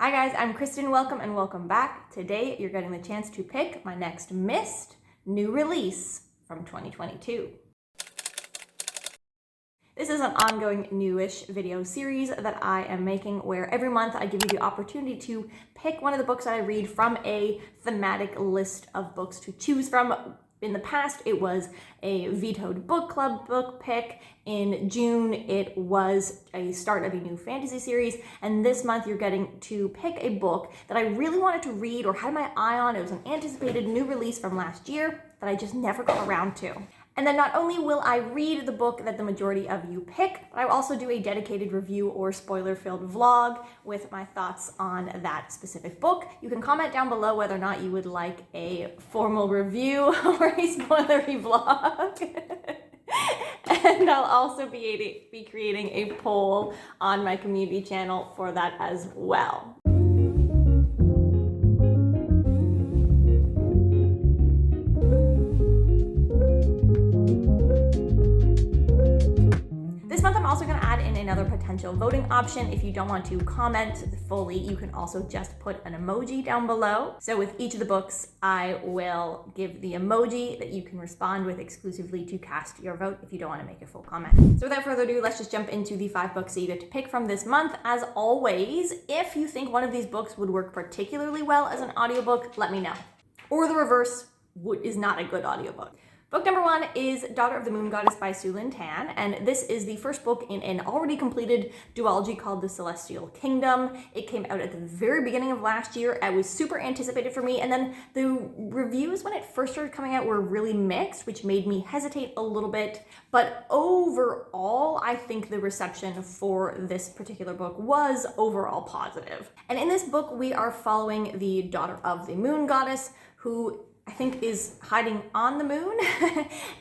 Hi guys, I'm Kristen. Welcome and welcome back. Today you're getting the chance to pick my next missed new release from 2022. This is an ongoing newish video series that I am making where every month I give you the opportunity to pick one of the books that I read from a thematic list of books to choose from. In the past, it was a vetoed book club book pick. In June, it was a start of a new fantasy series. And this month, you're getting to pick a book that I really wanted to read or had my eye on. It was an anticipated new release from last year that I just never got around to. And then not only will I read the book that the majority of you pick, but I will also do a dedicated review or spoiler-filled vlog with my thoughts on that specific book. You can comment down below whether or not you would like a formal review or a spoilery vlog. And I'll also be creating a poll on my community channel for that as well. This month I'm also going to add in another potential voting option. If you don't want to comment fully, you can also just put an emoji down below. So with each of the books, I will give the emoji that you can respond with exclusively to cast your vote if you don't want to make a full comment. So without further ado, let's just jump into the 5 books that you get to pick from this month. As always, if you think one of these books would work particularly well as an audiobook, let me know. Or the reverse is not a good audiobook. Book number 1 is Daughter of the Moon Goddess by Su Lin Tan, and this is the first book in an already completed duology called The Celestial Kingdom. It came out at the very beginning of last year. It was super anticipated for me, and then the reviews when it first started coming out were really mixed, which made me hesitate a little bit. But overall, I think the reception for this particular book was overall positive. And in this book, we are following the Daughter of the Moon Goddess, who I think is hiding on the moon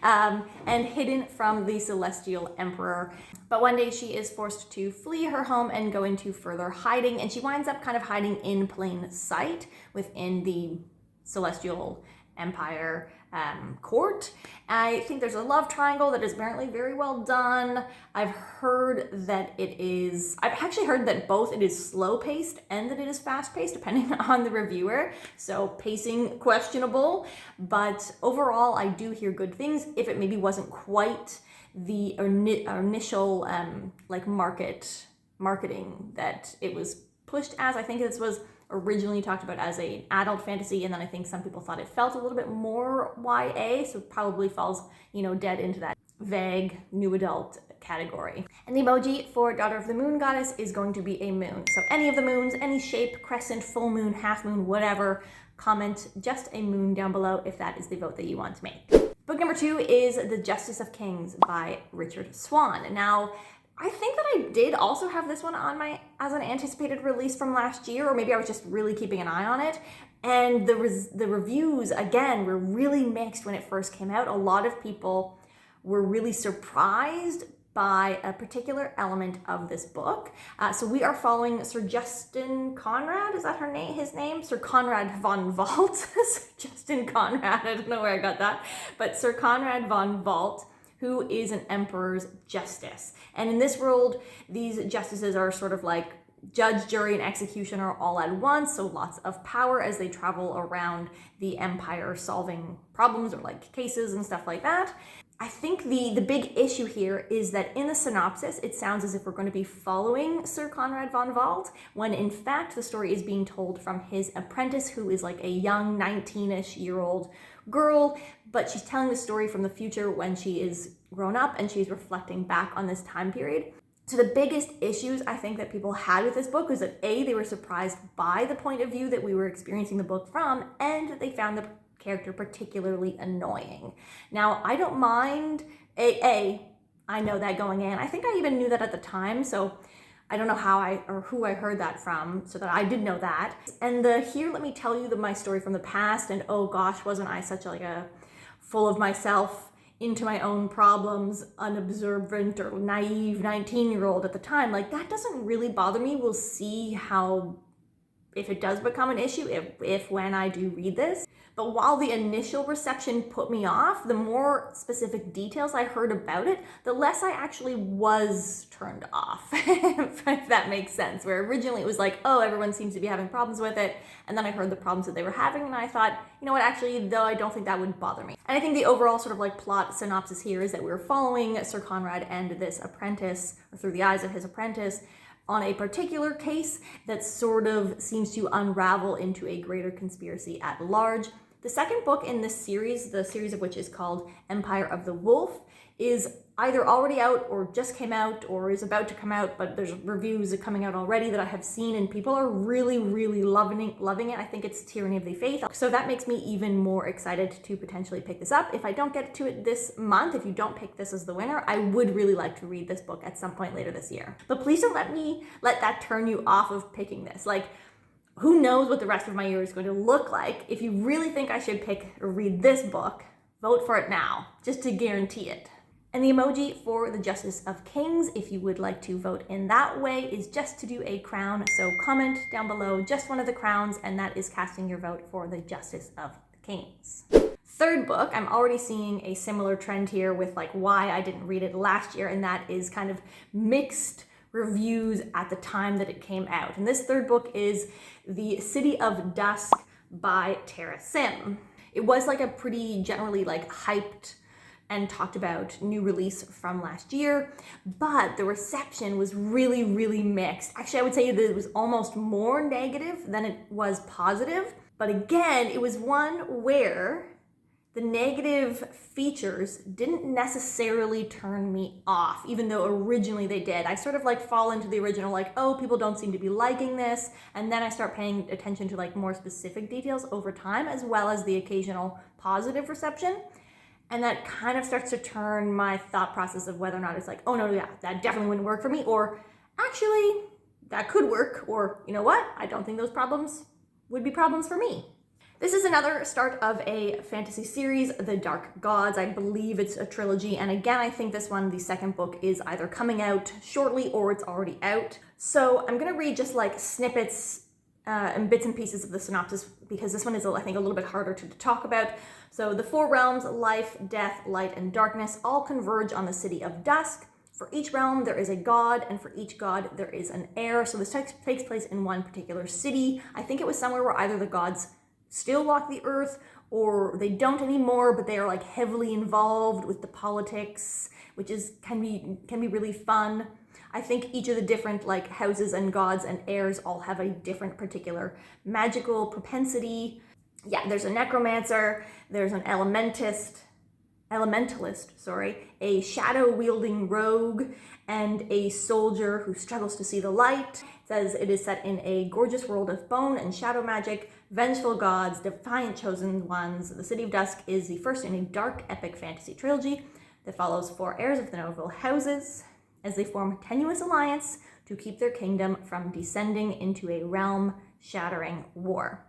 and hidden from the Celestial Emperor. But one day she is forced to flee her home and go into further hiding, and she winds up kind of hiding in plain sight within the Celestial Empire court. I think there's a love triangle that is apparently very well done. I've actually heard that both it is slow paced and that it is fast paced depending on the reviewer. So pacing questionable, but overall I do hear good things. If it maybe wasn't quite the initial marketing that it was pushed as. I think this was originally talked about as an adult fantasy, and then I think some people thought it felt a little bit more YA, so it probably falls, dead into that vague new adult category. And the emoji for Daughter of the Moon Goddess is going to be a moon. So any of the moons, any shape, crescent, full moon, half moon, whatever, comment just a moon down below if that is the vote that you want to make. Book number 2 is The Justice of Kings by Richard Swan. Now, I think that I did also have this one on as an anticipated release from last year, or maybe I was just really keeping an eye on it. And the reviews, again, were really mixed when it first came out. A lot of people were really surprised by a particular element of this book. So we are following Sir Justin Conrad, is that his name? Sir Conrad von Vault. Sir Justin Conrad, I don't know where I got that. But Sir Conrad von Vault, who is an emperor's justice. And in this world, these justices are sort of like judge, jury, and executioner all at once, so lots of power as they travel around the empire solving problems or cases and stuff like that. I think the big issue here is that in the synopsis, it sounds as if we're going to be following Sir Conrad von Vault, when in fact the story is being told from his apprentice, who is like a young 19-ish-year-old girl, but she's telling the story from the future when she is grown up and she's reflecting back on this time period. So the biggest issues I think that people had with this book was that A, they were surprised by the point of view that we were experiencing the book from, and that they found the character particularly annoying. Now, I don't mind, I know that going in. I think I even knew that at the time, so I don't know who I heard that from, so that I did know that. And here, let me tell you my story from the past, and oh gosh, wasn't I such a full of myself, into my own problems, unobservant or naive 19-year-old at the time. That doesn't really bother me. We'll see how if it does become an issue, if when I do read this. But while the initial reception put me off, the more specific details I heard about it, the less I actually was turned off, if that makes sense. Where originally it was like, oh, everyone seems to be having problems with it. And then I heard the problems that they were having, and I thought, you know what, actually, though, I don't think that would bother me. And I think the overall sort of like plot synopsis here is that we're following Sir Conrad and this apprentice, or through the eyes of his apprentice, on a particular case that sort of seems to unravel into a greater conspiracy at large. The second book in this series, the series of which is called Empire of the Wolf, is either already out or just came out or is about to come out, but there's reviews coming out already that I have seen and people are really, really loving it. I think it's Tyranny of the Faith. So that makes me even more excited to potentially pick this up. If I don't get to it this month, if you don't pick this as the winner, I would really like to read this book at some point later this year. But please don't let that turn you off of picking this. Like, who knows what the rest of my year is going to look like. If you really think I should pick or read this book, vote for it now, just to guarantee it. And the emoji for the Justice of Kings, if you would like to vote in that way, is just to do a crown. So comment down below just one of the crowns, and that is casting your vote for the Justice of Kings. Third book, I'm already seeing a similar trend here with like why I didn't read it last year, and that is kind of mixed reviews at the time that it came out. And this third book is The City of Dusk by Tara Sim. It was like a pretty generally like hyped and talked about new release from last year, but the reception was really, really mixed. Actually, I would say that it was almost more negative than it was positive. But again, it was one where the negative features didn't necessarily turn me off, even though originally they did. I sort of like fall into the original, like, oh, people don't seem to be liking this. And then I start paying attention to like more specific details over time, as well as the occasional positive reception. And that kind of starts to turn my thought process of whether or not it's like, oh no, yeah, that definitely wouldn't work for me, or actually that could work, or you know what, I don't think those problems would be problems for me. This is another start of a fantasy series, The Dark Gods. I believe it's a trilogy, and again, I think this one, the second book, is either coming out shortly or it's already out. So I'm gonna read just like snippets and bits and pieces of the synopsis, because this one is, I think, a little bit harder to talk about. So the four realms, life, death, light, and darkness, all converge on the City of Dusk. For each realm, there is a god, and for each god, there is an heir. So this takes place in one particular city. I think it was somewhere where either the gods still walk the earth or they don't anymore, but they are like heavily involved with the politics, which can be really fun. I think each of the different like houses and gods and heirs all have a different particular magical propensity. Yeah, there's a necromancer, there's an elementalist, a shadow-wielding rogue, and a soldier who struggles to see the light. It says it is set in a gorgeous world of bone and shadow magic, vengeful gods, defiant chosen ones. The City of Dusk is the first in a dark epic fantasy trilogy that follows four heirs of the noble houses as they form a tenuous alliance to keep their kingdom from descending into a realm-shattering war.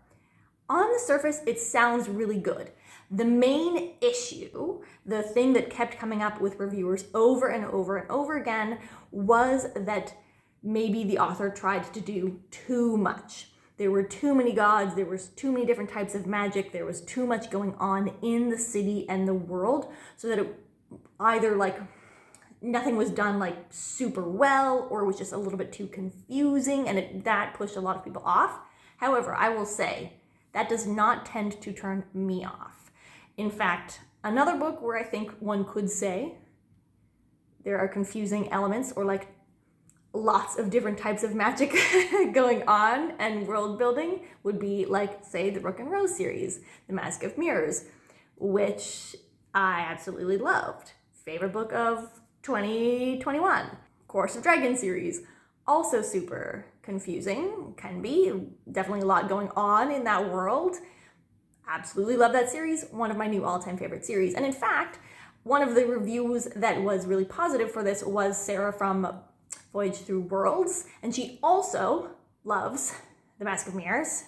On the surface, it sounds really good. The main issue, the thing that kept coming up with reviewers over and over and over again, was that maybe the author tried to do too much. There were too many gods, there was too many different types of magic, there was too much going on in the city and the world, so that it either like nothing was done like super well, or it was just a little bit too confusing, and that pushed a lot of people off. However, I will say, that does not tend to turn me off. In fact, another book where I think one could say there are confusing elements or like lots of different types of magic going on and world building would be like, say, the Rook and Rose series, The Mask of Mirrors, which I absolutely loved. Favorite book of 2021. Course of Dragons series, also super confusing, can be, definitely a lot going on in that world. Absolutely love that series, one of my new all-time favorite series. And in fact, one of the reviews that was really positive for this was Sarah from Voyage Through Worlds, and she also loves The Mask of Mirrors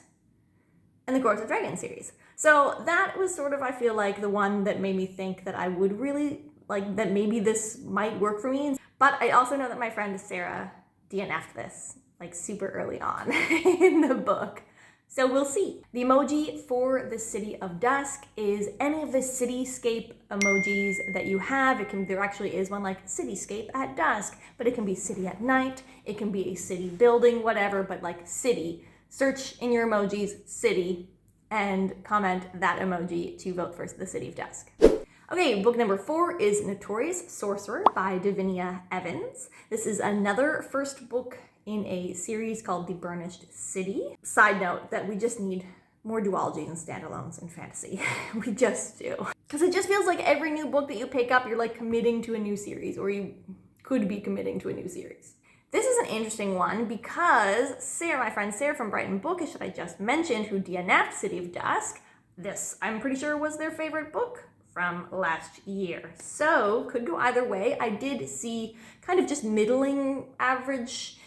and the Course of Dragons series. So that was sort of, I feel like, the one that made me think that I would really like, that maybe this might work for me. But I also know that my friend Sarah DNF'd this like super early on in the book. So we'll see. The emoji for the City of Dusk is any of the cityscape emojis that you have. There actually is one like cityscape at dusk, but it can be city at night. It can be a city building, whatever, but like city. Search in your emojis, city, and comment that emoji to vote for the City of Dusk. Okay, book number 4 is Notorious Sorcerer by Davinia Evans. This is another first book in a series called The Burnished City. Side note that we just need more duologies and standalones in fantasy. We just do. Because it just feels like every new book that you pick up, you're like committing to a new series, or you could be committing to a new series. This is an interesting one because Sarah, my friend Sarah from Brighton Bookish that I just mentioned, who DNF'd City of Dusk, this I'm pretty sure was their favorite book from last year. So could go either way. I did see kind of just middling average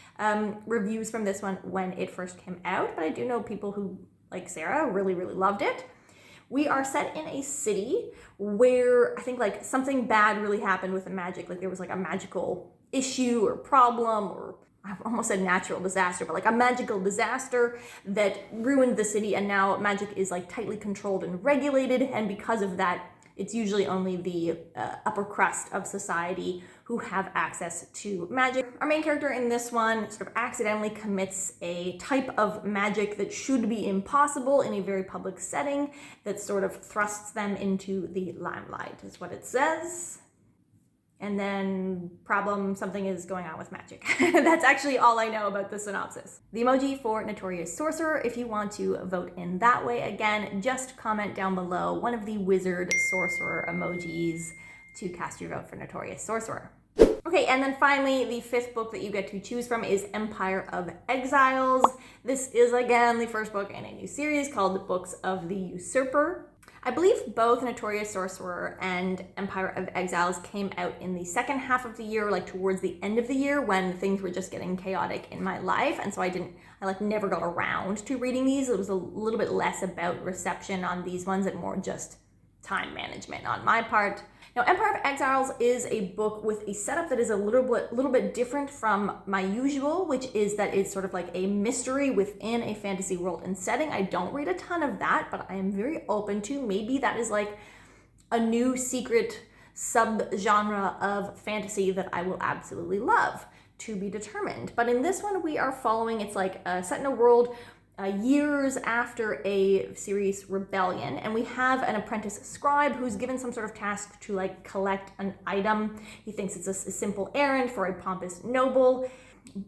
reviews from this one when it first came out, but I do know people who, like Sarah, really loved it. We are set in a city where I think like something bad really happened with the magic. Like there was like a magical issue or problem, or I almost said natural disaster, but like a magical disaster that ruined the city, and now magic is like tightly controlled and regulated, and because of that, it's usually only the upper crust of society who have access to magic. Our main character in this one sort of accidentally commits a type of magic that should be impossible in a very public setting that sort of thrusts them into the limelight, is what it says. And then something is going on with magic. That's actually all I know about the synopsis. The emoji for Notorious Sorcerer, if you want to vote in that way, again, just comment down below one of the wizard sorcerer emojis to cast your vote for Notorious Sorcerer. Okay, and then finally, the 5th book that you get to choose from is Empire of Exiles. This is, again, the first book in a new series called Books of the Usurper. I believe both Notorious Sorcerer and Empire of Exiles came out in the second half of the year, like towards the end of the year when things were just getting chaotic in my life. And so I never got around to reading these. It was a little bit less about reception on these ones and more just time management on my part. Now, Empire of Exiles is a book with a setup that is a little bit different from my usual, which is that it's sort of like a mystery within a fantasy world and setting. I don't read a ton of that, but I am very open to maybe that is like a new secret subgenre of fantasy that I will absolutely love, to be determined. But in this one, we are following, it's like set in a world years after a serious rebellion, and we have an apprentice scribe who's given some sort of task to like collect an item. He thinks it's a simple errand for a pompous noble,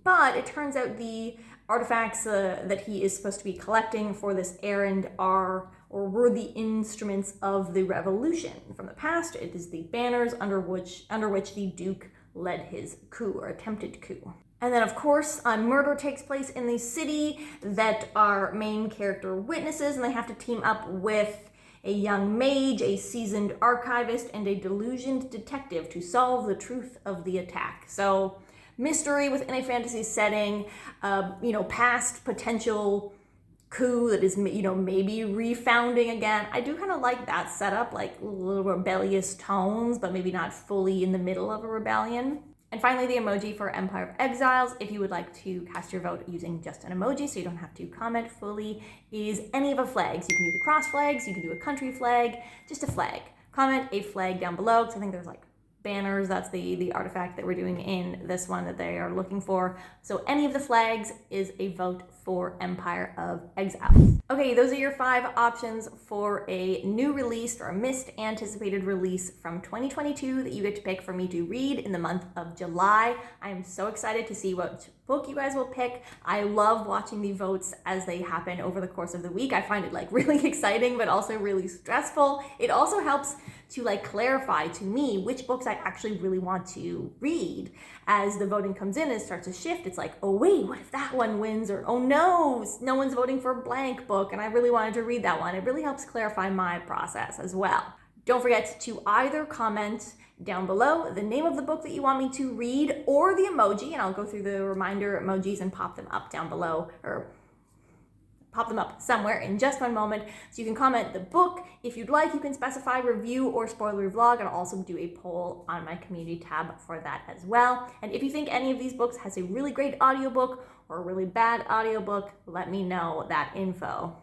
but it turns out the artifacts that he is supposed to be collecting for this errand were the instruments of the revolution from the past. It is the banners under which the Duke led his coup, or attempted coup. And then, of course, a murder takes place in the city that our main character witnesses, and they have to team up with a young mage, a seasoned archivist, and a delusioned detective to solve the truth of the attack. So, mystery within a fantasy setting, past potential coup that is, maybe refounding again. I do kind of like that setup, like little rebellious tones, but maybe not fully in the middle of a rebellion. And finally, the emoji for Empire of Exiles, if you would like to cast your vote using just an emoji so you don't have to comment fully, is any of the flags. You can do the cross flags, you can do a country flag, just a flag. Comment a flag down below, because I think there's like banners, that's the artifact that we're doing in this one that they are looking for. So any of the flags is a vote for Empire of Exiles. Okay, those are your 5 options for a new release or a missed anticipated release from 2022 that you get to pick for me to read in the month of July. I am so excited to see what book you guys will pick. I love watching the votes as they happen over the course of the week. I find it like really exciting, but also really stressful. It also helps to like clarify to me which books I actually really want to read. As the voting comes in and starts to shift, it's like, oh wait, what if that one wins? Or oh no one's voting for a blank book and I really wanted to read that one. It really helps clarify my process as well. Don't forget to either comment down below the name of the book that you want me to read or the emoji, and I'll go through the reminder emojis and pop them up down below, or pop them up somewhere in just one moment. So you can comment the book. If you'd like, you can specify review or spoiler vlog, and I'll also do a poll on my community tab for that as well. And if you think any of these books has a really great audiobook or a really bad audiobook, let me know that info.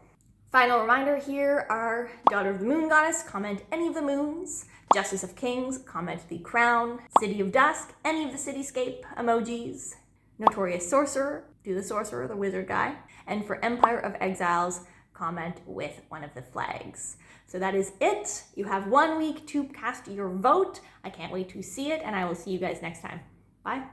Final reminder here are Daughter of the Moon Goddess, comment any of the moons. Justice of Kings, comment the crown. City of Dusk, any of the cityscape emojis. Notorious Sorcerer, do the sorcerer, the wizard guy. And for Empire of Exiles, comment with one of the flags. So that is it. You have 1 week to cast your vote. I can't wait to see it, and I will see you guys next time. Bye.